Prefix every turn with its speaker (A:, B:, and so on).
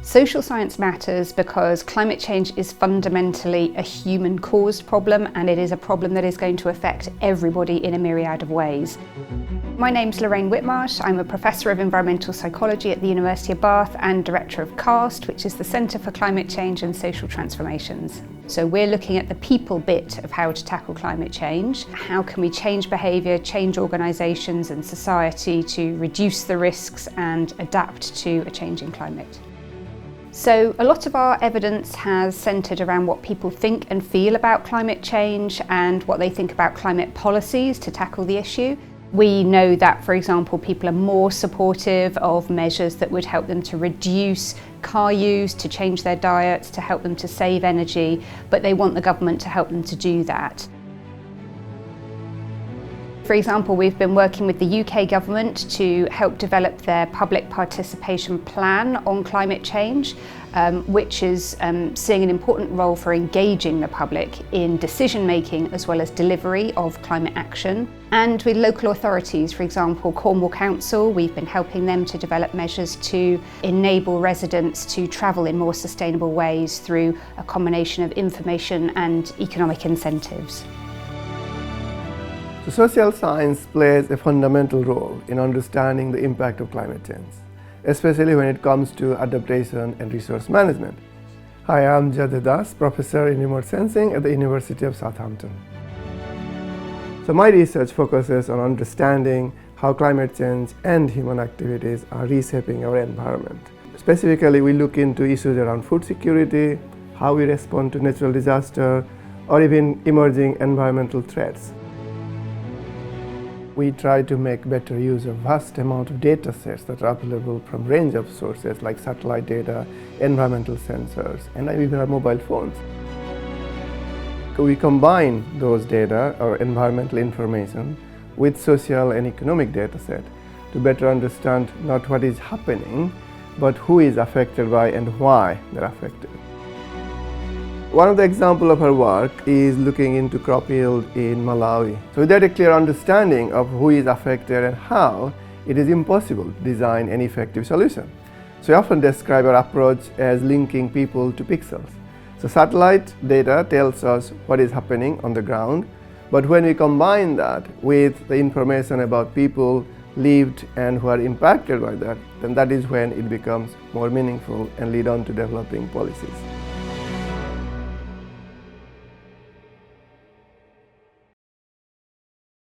A: Social science matters because climate change is fundamentally a human-caused problem, and it is a problem that is going to affect everybody in a myriad of ways. My name's Lorraine Whitmarsh. I'm a Professor of Environmental Psychology at the University of Bath and Director of CAST, which is the Centre for Climate Change and Social Transformations. So we're looking at the people bit of how to tackle climate change. How can we change behaviour, change organisations and society to reduce the risks and adapt to a changing climate? So a lot of our evidence has centred around what people think and feel about climate change and what they think about climate policies to tackle the issue. We know that, for example, people are more supportive of measures that would help them to reduce car use, to change their diets, to help them to save energy, but they want the government to help them to do that. For example, we've been working with the UK government to help develop their public participation plan on climate change, which is seeing an important role for engaging the public in decision making as well as delivery of climate action. And with local authorities, for example, Cornwall Council, we've been helping them to develop measures to enable residents to travel in more sustainable ways through a combination of information and economic incentives.
B: So social science plays a fundamental role in understanding the impact of climate change, especially when it comes to adaptation and resource management. Hi, I'm Jadu Dash, Professor in Remote Sensing at the University of Southampton. So my research focuses on understanding how climate change and human activities are reshaping our environment. Specifically, we look into issues around food security, how we respond to natural disaster, or even emerging environmental threats. We try to make better use of vast amount of data sets that are available from a range of sources like satellite data, environmental sensors, and even our mobile phones. We combine those data or environmental information with social and economic data set to better understand not what is happening, but who is affected by and why they're affected. One of the examples of our work is looking into crop yield in Malawi. So without a clear understanding of who is affected and how, it is impossible to design an effective solution. So we often describe our approach as linking people to pixels. So satellite data tells us what is happening on the ground, but when we combine that with the information about people lived and who are impacted by that, then that is when it becomes more meaningful and lead on to developing policies.